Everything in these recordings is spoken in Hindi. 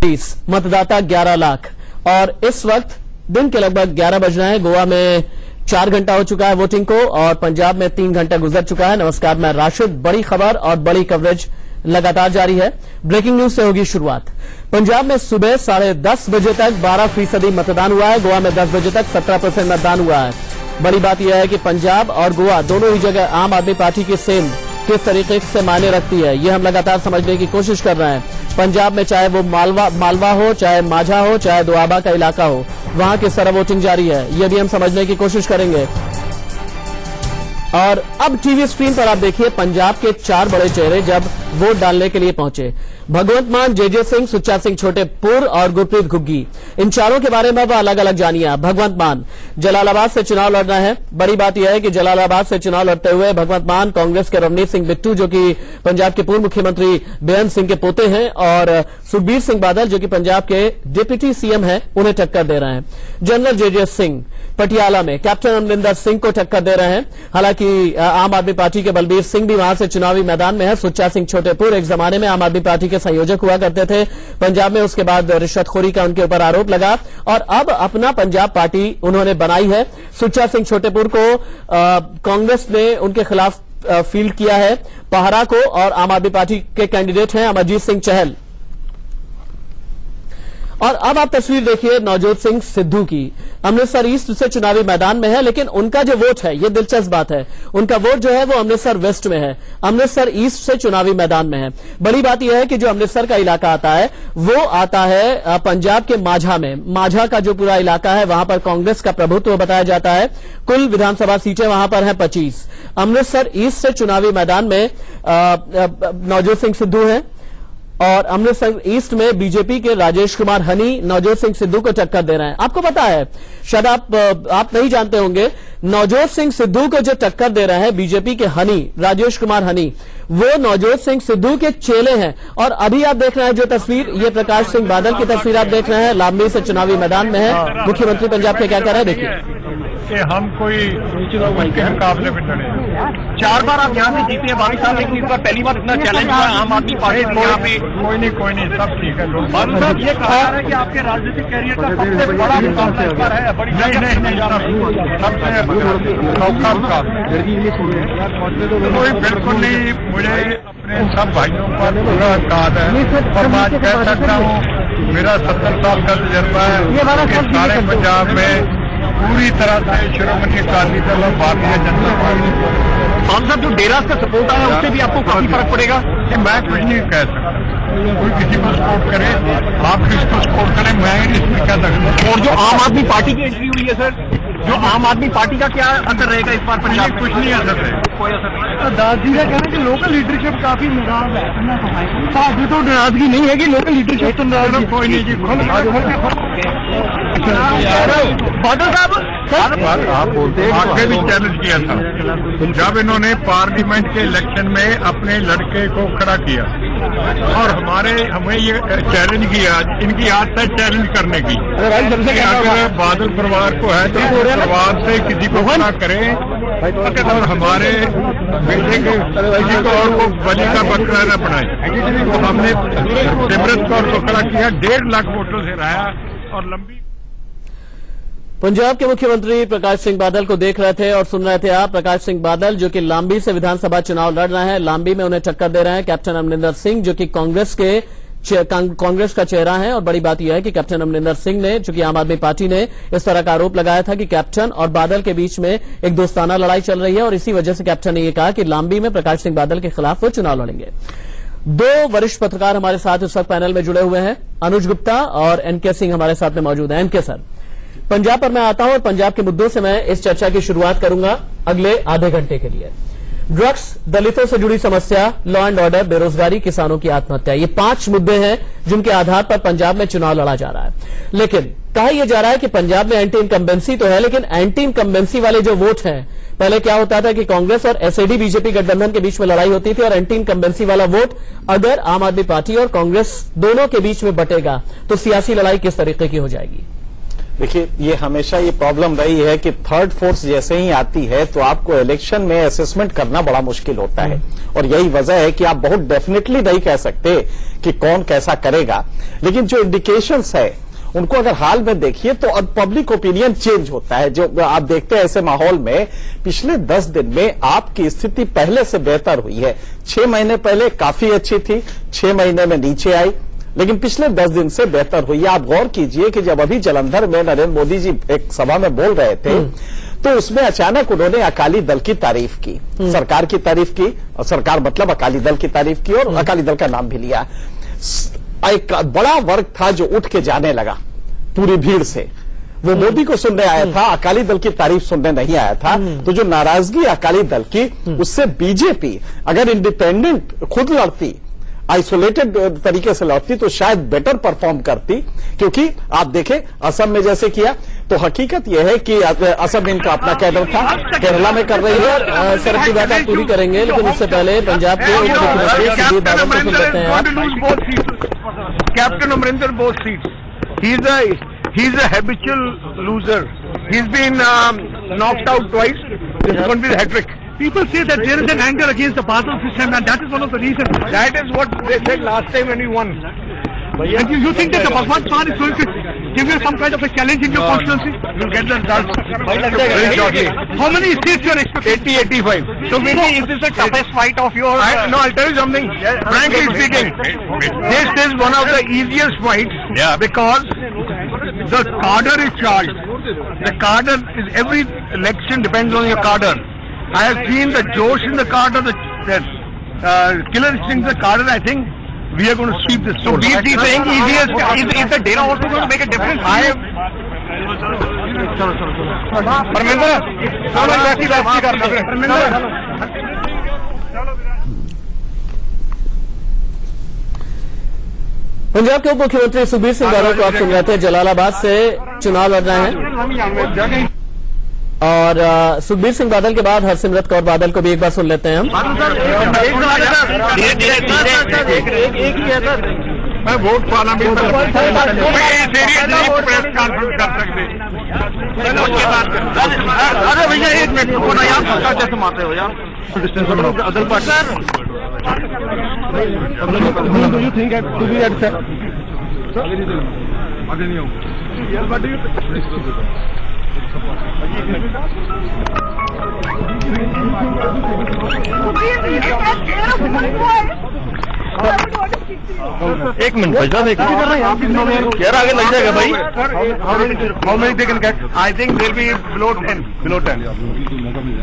मतदाता 11 लाख। और इस वक्त दिन के लगभग 11 बज रहे हैं। गोवा में 4 घंटा हो चुका है वोटिंग को और पंजाब में 3 घंटा गुजर चुका है। नमस्कार, मैं राशिद। बड़ी खबर और बड़ी कवरेज लगातार जारी है। ब्रेकिंग न्यूज से होगी शुरुआत। पंजाब में सुबह 10:30 बजे तक 12% मतदान हुआ है। गोवा में 10 बजे तक 17% मतदान हुआ है। बड़ी बात यह है कि पंजाब और गोवा दोनों ही जगह आम आदमी पार्टी की सेम किस तरीके से मायने रखती है, यह हम लगातार समझने की कोशिश कर रहे हैं। पंजाब में चाहे वो मालवा हो, चाहे माझा हो, चाहे दोआबा का इलाका हो, वहां किस तरह वोटिंग जारी है, यह भी हम समझने की कोशिश करेंगे। और अब टीवी स्क्रीन पर आप देखिए पंजाब के 4 बड़े चेहरे जब वोट डालने के लिए पहुंचे। भगवंत मान, जे सिंह, सुच्चा सिंह छोटेपुर और गुरप्रीत घुग्गी, इन चारों के बारे में अलग अलग जानिए आप। भगवंत मान जलालाबाद से चुनाव लड़ रहे हैं। बड़ी बात यह है कि जलालाबाद से चुनाव लड़ते हुए भगवंत मान कांग्रेस के रवनीत सिंह बिट्टू जो कि पंजाब के पूर्व मुख्यमंत्री बेअंत सिंह के पोते हैं और सुखबीर सिंह बादल जो कि पंजाब के डिप्टी सीएम हैं, उन्हें टक्कर दे रहे हैं। जनरल जे सिंह पटियाला में कैप्टन अमरिंदर सिंह को टक्कर दे रहे हैं। हालांकि आम आदमी पार्टी के बलबीर सिंह भी वहां से चुनावी मैदान में है। सुच्चा सिंह छोटेपुर एक जमाने में आम आदमी पार्टी के संयोजक हुआ करते थे पंजाब में, उसके बाद रिश्वतखोरी का उनके ऊपर आरोप लगा और अब अपना पंजाब पार्टी उन्होंने बनाई है। सुच्चा सिंह छोटेपुर को कांग्रेस ने उनके खिलाफ फील्ड किया है पहरा को और आम आदमी पार्टी के कैंडिडेट हैं अमरजीत सिंह चहल। और अब आप तस्वीर देखिए नवजोत सिंह सिद्धू की। अमृतसर ईस्ट से चुनावी मैदान में है, लेकिन उनका जो वोट है, ये दिलचस्प बात है, उनका वोट जो है वो अमृतसर वेस्ट में है, अमृतसर ईस्ट से चुनावी मैदान में है। बड़ी बात यह है कि जो अमृतसर का इलाका आता है वो आता है पंजाब के माझा में। माझा का जो पूरा इलाका है वहां पर कांग्रेस का प्रभुत्व बताया जाता है। कुल विधानसभा सीटें वहां पर हैं 25। अमृतसर ईस्ट से चुनावी मैदान में नवजोत सिंह सिद्धू हैं और अमृतसर ईस्ट में बीजेपी के राजेश कुमार हनी नवजोत सिंह सिद्धू को टक्कर दे रहे हैं। आपको पता है, शायद आप नहीं जानते होंगे, नवजोत सिंह सिद्धू को जो टक्कर दे रहे हैं बीजेपी के हनी, राजेश कुमार हनी, वो नवजोत सिंह सिद्धू के चेले हैं। और अभी आप देख रहे हैं जो तस्वीर, ये प्रकाश सिंह बादल की तस्वीर आप देख रहे हैं, लांबी से चुनावी मैदान में है। मुख्यमंत्री पंजाब के क्या कह रहे हैं, देखिए। कि हम कोई के मुकाबले में लड़े। 4 बार आप यहाँ से जीते हैं बाकी साहब, लेकिन इस बार पहली बार इतना चैलेंज हुआ आम आदमी पार्टी को यहाँ पे। कोई नहीं, सब ठीक है। लोग ये कहा है कि आपके राजनीतिक कैरियर का सबसे बड़ा मुकाबला इस बार है। बड़ी कोई बिल्कुल नहीं, मुझे अपने सब भाइयों पर पूरा याद है और मैं आज कह सकता हूँ मेरा 70 साल का तजर्बा है। सारे पंजाब में पूरी तरह से श्रोमणी अकाली दल और भारतीय जनता पार्टी साहब जो डेरा का सपोर्ट आया उससे भी आपको काफी फर्क पड़ेगा। मैं कुछ नहीं कह सकता, कोई किसी को सपोर्ट करे, आप किसको सपोर्ट करें, मैं इसमें क्या सकता। और जो आम आदमी पार्टी की एंट्री हुई है सर, जो आम आदमी पार्टी का क्या असर रहेगा इस बार पंजाब? कुछ नहीं असर है, कोई असर नहीं। दास जी का कहना है कि लोकल लीडरशिप काफी नाराज है। अभी तो नाराजगी नहीं है कि लोकल लीडरशिप तो नाराज, कोई नहीं जी। बादल साहब आप बोलते आगे भी चैलेंज किया था जब इन्होंने पार्लियामेंट के इलेक्शन में अपने लड़के को खड़ा किया और हमें ये चैलेंज किया, इनकी आदत है चैलेंज करने की। अगर बादल परिवार को है तो परिवार से किसी को खड़ा करें और हमारे बेटे के किसी को और को बलि का बकरा न बनाए। तो हमने सिमरत कौर को खड़ा किया, 1.5 लाख वोटों से रहा और लंबी। पंजाब के मुख्यमंत्री प्रकाश सिंह बादल को देख रहे थे और सुन रहे थे आप। प्रकाश सिंह बादल जो कि लांबी से विधानसभा चुनाव लड़ रहे हैं, लांबी में उन्हें टक्कर दे रहे हैं कैप्टन अमरिंदर सिंह जो कि कांग्रेस का चेहरा है। और बड़ी बात यह है कि कैप्टन अमरिंदर सिंह ने, चूंकि आम आदमी पार्टी ने इस तरह का आरोप लगाया था कि कैप्टन और बादल के बीच में एक दोस्ताना लड़ाई चल रही है और इसी वजह से कैप्टन ने यह कहा कि लांबी में प्रकाश सिंह बादल के खिलाफ वो चुनाव लड़ेंगे। 2 वरिष्ठ पत्रकार हमारे साथ इस वक्त पैनल में जुड़े हुए हैं, अनुज गुप्ता और एनके सिंह हमारे साथ में मौजूद हैं। एनके सर, पंजाब पर मैं आता हूं और पंजाब के मुद्दों से मैं इस चर्चा की शुरुआत करूंगा अगले आधे घंटे के लिए। ड्रग्स, दलितों से जुड़ी समस्या, लॉ एंड ऑर्डर, बेरोजगारी, किसानों की आत्महत्या, ये 5 मुद्दे हैं जिनके आधार पर पंजाब में चुनाव लड़ा जा रहा है। लेकिन कहा यह जा रहा है कि पंजाब में एंटी इनकम्बेंसी तो है, लेकिन एंटी इनकम्बेंसी वाले जो वोट हैं, पहले क्या होता था कि कांग्रेस और एसएडी बीजेपी गठबंधन के बीच में लड़ाई होती थी और एंटी इनकम्बेंसी वाला वोट अगर आम आदमी पार्टी और कांग्रेस दोनों के बीच में बटेगा तो सियासी लड़ाई किस तरीके की हो जाएगी? देखिए, ये हमेशा ये प्रॉब्लम रही है कि थर्ड फोर्स जैसे ही आती है तो आपको इलेक्शन में असेसमेंट करना बड़ा मुश्किल होता है, और यही वजह है कि आप बहुत डेफिनेटली नहीं कह सकते कि कौन कैसा करेगा। लेकिन जो इंडिकेशंस है उनको अगर हाल में देखिए तो अब पब्लिक ओपिनियन चेंज होता है। जो आप देखते हैं ऐसे माहौल में पिछले 10 दिन में आपकी स्थिति पहले से बेहतर हुई है। 6 महीने पहले काफी अच्छी थी, 6 महीने में नीचे आई, लेकिन पिछले 10 दिन से बेहतर हुई है। आप गौर कीजिए कि जब अभी जालंधर में नरेंद्र मोदी जी एक सभा में बोल रहे थे तो उसमें अचानक उन्होंने अकाली दल की तारीफ की, सरकार की तारीफ की, और सरकार मतलब अकाली दल की तारीफ की, और अकाली दल का नाम भी लिया। एक बड़ा वर्ग था जो उठ के जाने लगा पूरी भीड़ से, वो मोदी को सुनने आया था, अकाली दल की तारीफ सुनने नहीं आया था। तो जो नाराजगी अकाली दल की, उससे बीजेपी अगर इंडिपेंडेंट खुद लड़ती, आइसोलेटेड तरीके से लड़ती तो शायद बेटर परफॉर्म करती। क्योंकि आप देखें असम में जैसे किया, तो हकीकत यह है कि असम इनका अपना कैडर था, केरला में कर रही है। सर की बात आप पूरी करेंगे, लेकिन उससे पहले पंजाब के उप मुख्यमंत्री सुखबीर बादल को सुन लेते हैं आप। Captain Amrinder both seats. He's a habitual loser. He's been knocked out twice. This is going to be the hat-trick. People say that there is an anger against the Badal system, and that is one of the reasons. That is what they said last time when we won. And you think that the Bhagwant Maan is going to give you some kind of a challenge in your constituency? You'll get the results very shortly. How many seats you are expecting? 80-85. So maybe is this the toughest fight of your... No, I'll tell you something. Frankly speaking, this is one of the easiest fights because the cadre is charged. The cadre is, every election depends on your cadre. I have seen the Josh in the cadre, the killer instinct in the cadre. I think we are going to sweep this. So is he saying is the data also going to make a difference? I have... Punjab के उप मुख्यमंत्री सुखबीर सिंह बादल को आप सुन रहे थे, जलालाबाद से चुनाव लड़ रहे हैं। और सुखबीर सिंह बादल के बाद हरसिमरत कौर बादल को भी एक बार सुन लेते हैं हम। मैं वोट पाना भी प्रेस कॉन्फ्रेंस कर सकते। अरे भैया एक मिनट रुको ना यार, कैसे मारते हो यार? अदल party you think to be at sir एक मिनट भाई साहब, एक यार आगे लग जाएगा भाई। How many they can get? I think there be below 10।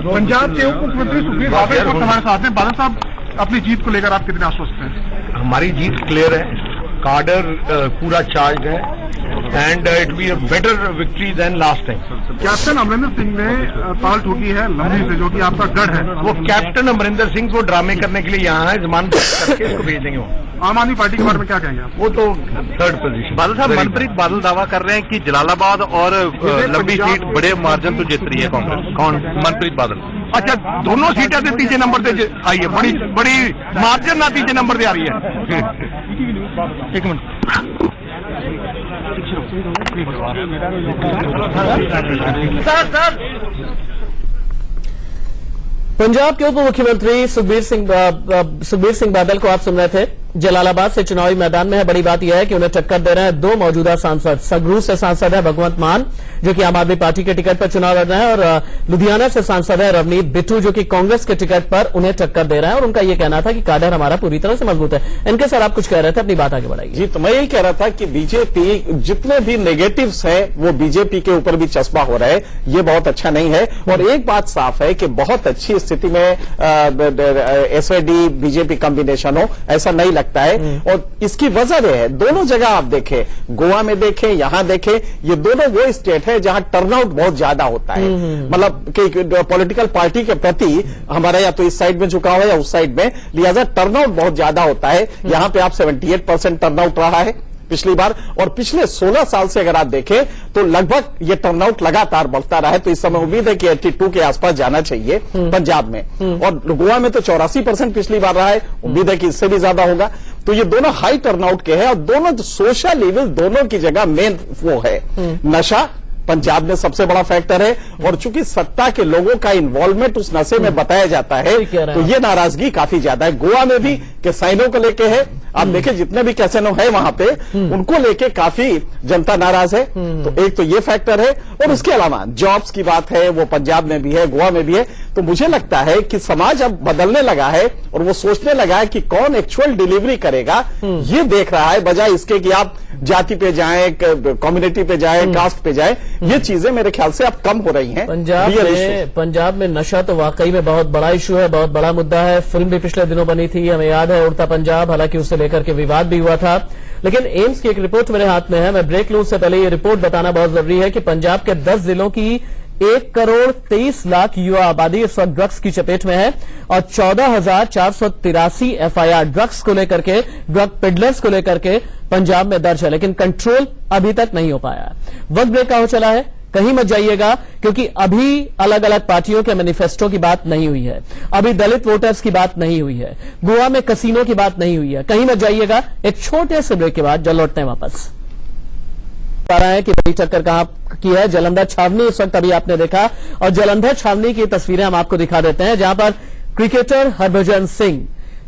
Punjab के उप मुख्यमंत्री सुखबीर बादल को हमारे साथ हैं। बादल साहब, अपनी जीत को लेकर आप कितने आश्वस्त हैं? हमारी जीत क्लियर है, कार्डर पूरा चार्ज है, and it be a better victory than last time. Captain Amarinder Singh ने ताल ठोकी है लंबी से, जो कि आपका गढ़ है। वो कैप्टन अमरिंदर सिंह को ड्रामे करने के लिए यहाँ है, जमानत करके इसको भेज देंगे। वो आम आदमी पार्टी के बारे में क्या कहेंगे आप? वो तो थर्ड पोजीशन। बादल साहब, मनप्रीत बादल दावा कर रहे हैं कि जलालाबाद और लंबी सीट बड़े मार्जिन तो जीत रही है कांग्रेस। कौन? मनप्रीत बादल। अच्छा, दोनों सीटें तो तीसरे नंबर पे आई है, बड़ी मार्जिन ना तीसरे नंबर पे आ रही है। एक मिनट, पंजाब के उप मुख्यमंत्री सुखबीर सिंह बादल को आप सुन रहे थे। जलालाबाद से चुनावी मैदान में है। बड़ी बात यह है कि उन्हें टक्कर दे रहे हैं दो मौजूदा सांसद। संगरूर से सांसद है भगवंत मान, जो कि आम आदमी पार्टी के टिकट पर चुनाव लड़ रहे हैं, और लुधियाना से सांसद है रवनीत बिट्टू, जो कि कांग्रेस के टिकट पर उन्हें टक्कर दे रहे हैं। और उनका यह कहना था कि काडर हमारा पूरी तरह से मजबूत है। इनके सर आप कुछ कह रहे थे, अपनी बात आगे बढ़ाइए। जी, तो मैं यही कह रहा था कि बीजेपी जितने भी नेगेटिव्स है वो बीजेपी के ऊपर भी चस्पा हो रहे हैं, ये बहुत अच्छा नहीं है। और एक बात साफ है कि बहुत अच्छी स्थिति में एसआईडी बीजेपी कॉम्बिनेशन हो, ऐसा नहीं लगता है। और इसकी वजह यह है, दोनों जगह आप देखें, गोवा में देखें, यहां देखें, ये दोनों वो स्टेट है जहां टर्नआउट बहुत ज्यादा होता है। मतलब कि पॉलिटिकल पार्टी के प्रति हमारा या तो इस साइड में झुकाव है या उस साइड में, लिहाजा टर्नआउट बहुत ज्यादा होता है। यहां पे आप 78% टर्नआउट रहा है पिछली बार, और पिछले 16 साल से अगर आप देखें तो लगभग ये टर्नआउट लगातार बढ़ता रहा है। तो इस समय उम्मीद है कि 82 के आसपास जाना चाहिए पंजाब में, और गोवा में तो 84% पिछली बार रहा है, उम्मीद है कि इससे भी ज्यादा होगा। तो ये दोनों हाई टर्नआउट के हैं, और दोनों सोशल लेवल दोनों की जगह मेन वो है नशा पंजाब में सबसे बड़ा फैक्टर है। और चूंकि सत्ता के लोगों का इन्वॉल्वमेंट उस नशे में बताया जाता है, तो ये नाराजगी काफी ज्यादा है। गोवा में भी कैसीनो को लेके है, आप देखिए जितने भी कैसीनो है वहां पे उनको लेके काफी जनता नाराज है। तो एक तो ये फैक्टर है, और उसके अलावा जॉब्स की बात है, वो पंजाब में भी है, गोवा में भी है। तो मुझे लगता है कि समाज अब बदलने लगा है और वो सोचने लगा है कि कौन एक्चुअल डिलीवरी करेगा, ये देख रहा है, बजाय इसके कि आप जाति पे जाएं, कम्युनिटी पे जाएं, कास्ट पे जाएं। ये चीजें मेरे ख्याल से अब कम हो रही हैं। पंजाब में नशा तो वाकई में बहुत बड़ा इशू है, बहुत बड़ा मुद्दा है। फिल्म भी पिछले दिनों बनी थी, हमें याद है, उड़ता पंजाब, हालांकि उससे लेकर के विवाद भी हुआ था। लेकिन एम्स की एक रिपोर्ट मेरे हाथ में है, मैं ब्रेक लूं उससे पहले ये रिपोर्ट बताना बहुत जरूरी है कि पंजाब के 10 जिलों की 1,23,00,000 युवा आबादी इस वक्त ड्रग्स की चपेट में है और 14,483 एफआईआर ड्रग्स को लेकर के, ड्रग पेडलर्स को लेकर के पंजाब में दर्ज है, लेकिन कंट्रोल अभी तक नहीं हो पाया। वक्त ब्रेक का हो चला है, कहीं मत जाइएगा, क्योंकि अभी अलग अलग पार्टियों के मैनिफेस्टो की बात नहीं हुई है, अभी दलित वोटर्स की बात नहीं हुई है, गोवा में कसीनो की बात नहीं हुई है। कहीं मत जाइएगा, एक छोटे से ब्रेक के बाद जल्द लौटते हैं वापस। पा रहा है कि बड़ी टक्कर कहां की है, जलंधर छावनी इस वक्त अभी आपने देखा, और जलंधर छावनी की तस्वीरें हम आपको दिखा देते हैं, जहां पर क्रिकेटर हरभजन सिंह,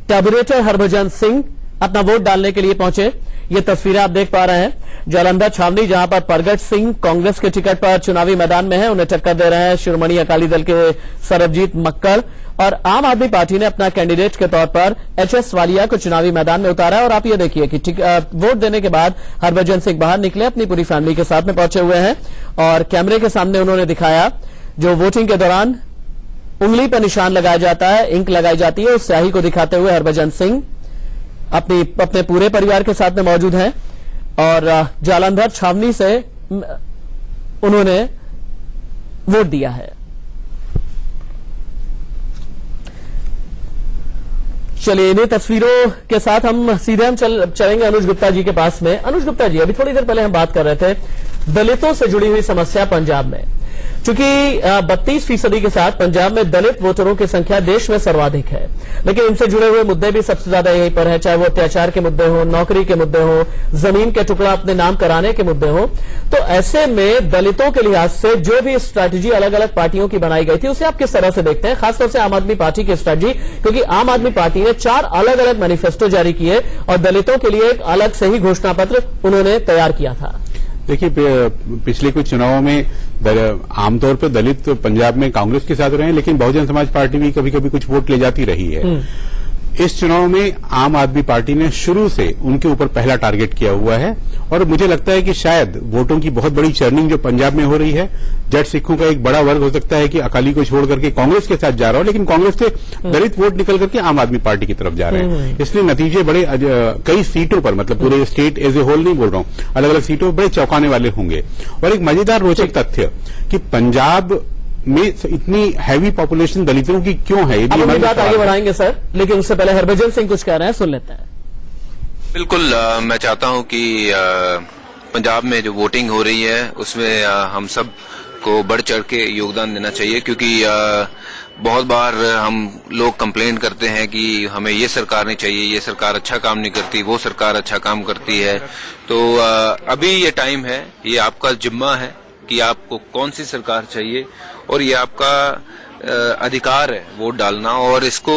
टैबुरेटर हरभजन सिंह अपना वोट डालने के लिए पहुंचे। ये तस्वीरें आप देख पा रहे हैं जलंधर छावनी, जहां पर परगट सिंह कांग्रेस के टिकट पर चुनावी मैदान में है, उन्हें टक्कर दे रहे हैं शिरोमणि अकाली दल के सरबजीत मक्कड़, और आम आदमी पार्टी ने अपना कैंडिडेट के तौर पर एचएस वालिया को चुनावी मैदान में उतारा। और आप ये देखिए कि वोट देने के बाद हरभजन सिंह बाहर निकले, अपनी पूरी फैमिली के साथ में पहुंचे हुए हैं, और कैमरे के सामने उन्होंने दिखाया जो वोटिंग के दौरान उंगली पर निशान लगाया जाता है, इंक लगाई जाती है, उस स्याही को दिखाते हुए हरभजन सिंह अपने पूरे परिवार के साथ में मौजूद हैं और जालंधर छावनी से उन्होंने वोट दिया है। चलिए, इन्हीं तस्वीरों के साथ हम सीधे चलेंगे अनुज गुप्ता जी के पास में। अनुज गुप्ता जी, अभी थोड़ी देर पहले हम बात कर रहे थे दलितों से जुड़ी हुई समस्या पंजाब में, चूंकि 32% के साथ पंजाब में दलित वोटरों की संख्या देश में सर्वाधिक है, लेकिन इनसे जुड़े हुए मुद्दे भी सबसे ज्यादा यहीं पर है, चाहे वो अत्याचार के मुद्दे हो, नौकरी के मुद्दे हो, जमीन के टुकड़ा अपने नाम कराने के मुद्दे हो। तो ऐसे में दलितों के लिहाज से जो भी स्ट्रैटेजी अलग अलग पार्टियों की बनाई गई थी, उसे आप किस तरह से देखते हैं, खासतौर से आम आदमी पार्टी की स्ट्रैटेजी, क्योंकि आम आदमी पार्टी ने 4 अलग अलग मैनिफेस्टो जारी किए और दलितों के लिए एक अलग से ही घोषणा पत्र उन्होंने तैयार किया था। देखिए, पिछले कुछ चुनावों में आमतौर पर दलित पंजाब में कांग्रेस के साथ रहे हैं, लेकिन बहुजन समाज पार्टी भी कभी कभी कुछ वोट ले जाती रही है। इस चुनाव में आम आदमी पार्टी ने शुरू से उनके ऊपर पहला टारगेट किया हुआ है, और मुझे लगता है कि शायद वोटों की बहुत बड़ी चर्निंग जो पंजाब में हो रही है, जट सिखों का एक बड़ा वर्ग हो सकता है कि अकाली को छोड़ करके कांग्रेस के साथ जा रहा हो, लेकिन कांग्रेस से दलित वोट निकल करके आम आदमी पार्टी की तरफ जा रहे हैं। इसलिए नतीजे बड़े कई सीटों पर, मतलब पूरे स्टेट एज ए होल नहीं बोल रहा हूं, अलग अलग सीटों पर बड़े चौंकाने वाले होंगे। और एक मजेदार रोचक तथ्य कि पंजाब में इतनी हैवी पॉपुलेशन दलितों की क्यों है, अब अपनी बात आगे बढ़ाएंगे सर, लेकिन उससे पहले हरभजन सिंह कुछ कह रहे हैं, सुन लेते हैं। बिल्कुल, मैं चाहता हूं कि पंजाब में जो वोटिंग हो रही है उसमें हम सब को बढ़ चढ़ के योगदान देना चाहिए, क्योंकि बहुत बार हम लोग कंप्लेन करते हैं कि हमें ये सरकार नहीं चाहिए, ये सरकार अच्छा काम नहीं करती, वो सरकार अच्छा काम करती है। तो अभी ये टाइम है, ये आपका जिम्मा है कि आपको कौन सी सरकार चाहिए, और ये आपका अधिकार है वोट डालना, और इसको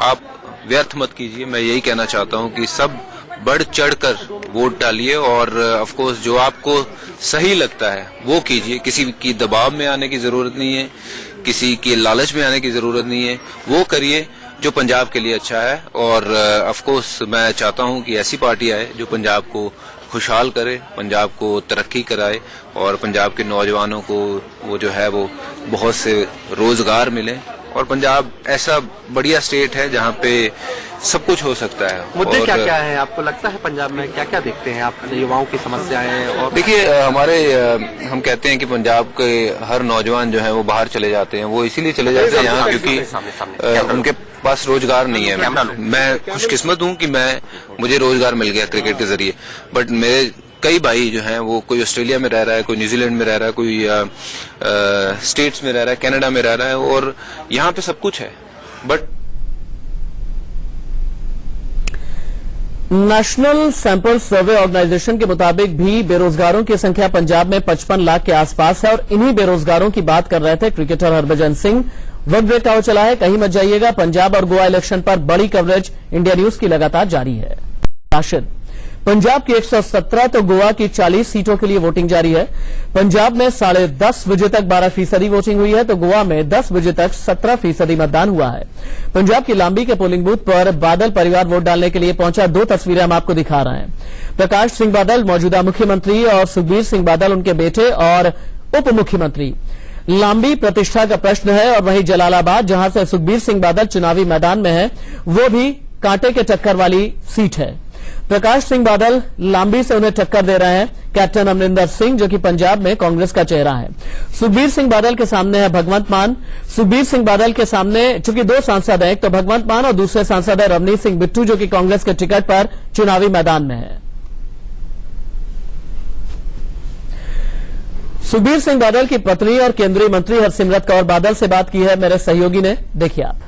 आप व्यर्थ मत कीजिए। मैं यही कहना चाहता हूं कि सब बढ़ चढ़कर वोट डालिए, और ऑफ कोर्स जो आपको सही लगता है वो कीजिए। किसी की दबाव में आने की जरूरत नहीं है, किसी की लालच में आने की जरूरत नहीं है, वो करिए जो पंजाब के लिए अच्छा है। और ऑफ कोर्स मैं चाहता हूं कि ऐसी पार्टी आए जो पंजाब को खुशहाल करे, पंजाब को तरक्की कराए, और पंजाब के नौजवानों को वो जो है वो बहुत से रोजगार मिले, और पंजाब ऐसा बढ़िया स्टेट है जहाँ पे सब कुछ हो सकता है। मुद्दे क्या क्या है आपको लगता है पंजाब में, क्या क्या देखते हैं आप युवाओं की समस्याएं? और देखिए, हम कहते हैं कि पंजाब के हर नौजवान जो है वो बाहर चले जाते हैं, वो इसीलिए चले जाते हैं यहाँ क्योंकि उनके पास रोजगार नहीं है। मैं खुशकिस्मत हूँ कि मुझे रोजगार मिल गया क्रिकेट के जरिए, बट मेरे कई भाई जो हैं वो कोई ऑस्ट्रेलिया में रह रहा है, कोई न्यूजीलैंड में रह रहा है, कोई स्टेट्स में रह रहा है, कनाडा में रह रहा है, और यहाँ पे सब कुछ है, but national sample survey organisation के मुताबिक भी बेरोजगारों की संख्या पंजाब में 55 लाख के आसपास है और इन्हीं बेरोजगारों की बात कर रहे थे क्रिकेटर हरभजन सिंह। वक्त ब्रेक का हो चला है, कहीं मत जाइएगा। पंजाब और गोवा इलेक्शन पर बड़ी कवरेज इंडिया न्यूज की लगातार जारी है। राशिद, पंजाब की 117 तो गोवा की 40 सीटों के लिए वोटिंग जारी है। पंजाब में 10:30 बजे तक 12% वोटिंग हुई है तो गोवा में 10 बजे तक 17% मतदान हुआ है। पंजाब की लांबी के पोलिंग बूथ पर बादल परिवार वोट डालने के लिए पहुंचा। 2 तस्वीरें हम आपको दिखा रहे हैं। प्रकाश सिंह बादल मौजूदा मुख्यमंत्री और सुखबीर सिंह बादल उनके बेटे और उप मुख्यमंत्री। लांबी प्रतिष्ठा का प्रश्न है और वहीं जलालाबाद जहां से सुखबीर सिंह बादल चुनावी मैदान में है वो भी कांटे के टक्कर वाली सीट है। प्रकाश सिंह बादल लांबी से उन्हें टक्कर दे रहे हैं कैप्टन अमरिंदर सिंह जो कि पंजाब में कांग्रेस का चेहरा है। सुखबीर सिंह बादल के सामने है भगवंत मान। सुखबीर सिंह बादल के सामने चूंकि 2 सांसद हैं, एक तो भगवंत मान और दूसरे सांसद है रवनीत सिंह बिट्टू जो कि कांग्रेस के टिकट पर चुनावी मैदान में है। सुखबीर सिंह बादल की पत्नी और केंद्रीय मंत्री हरसिमरत कौर बादल से बात की है मेरे सहयोगी ने, देखिए आप।